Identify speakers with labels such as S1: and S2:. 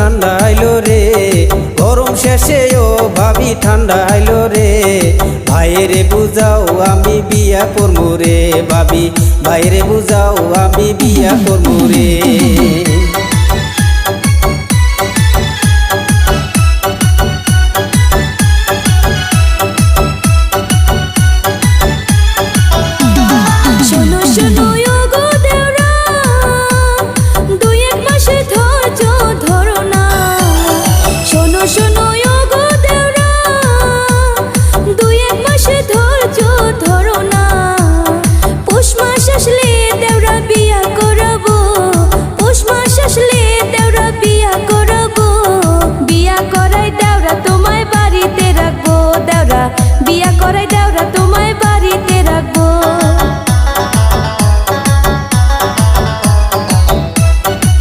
S1: ঠান্ডা আইলো রে, গরম শেষে ও ভাবি ঠান্ডা আইলো রে। ভাইরে বুঝাও আমি বিয়া করবো রে, ভাবি ভাইরে বুঝাও আমি বিয়া করবো রে।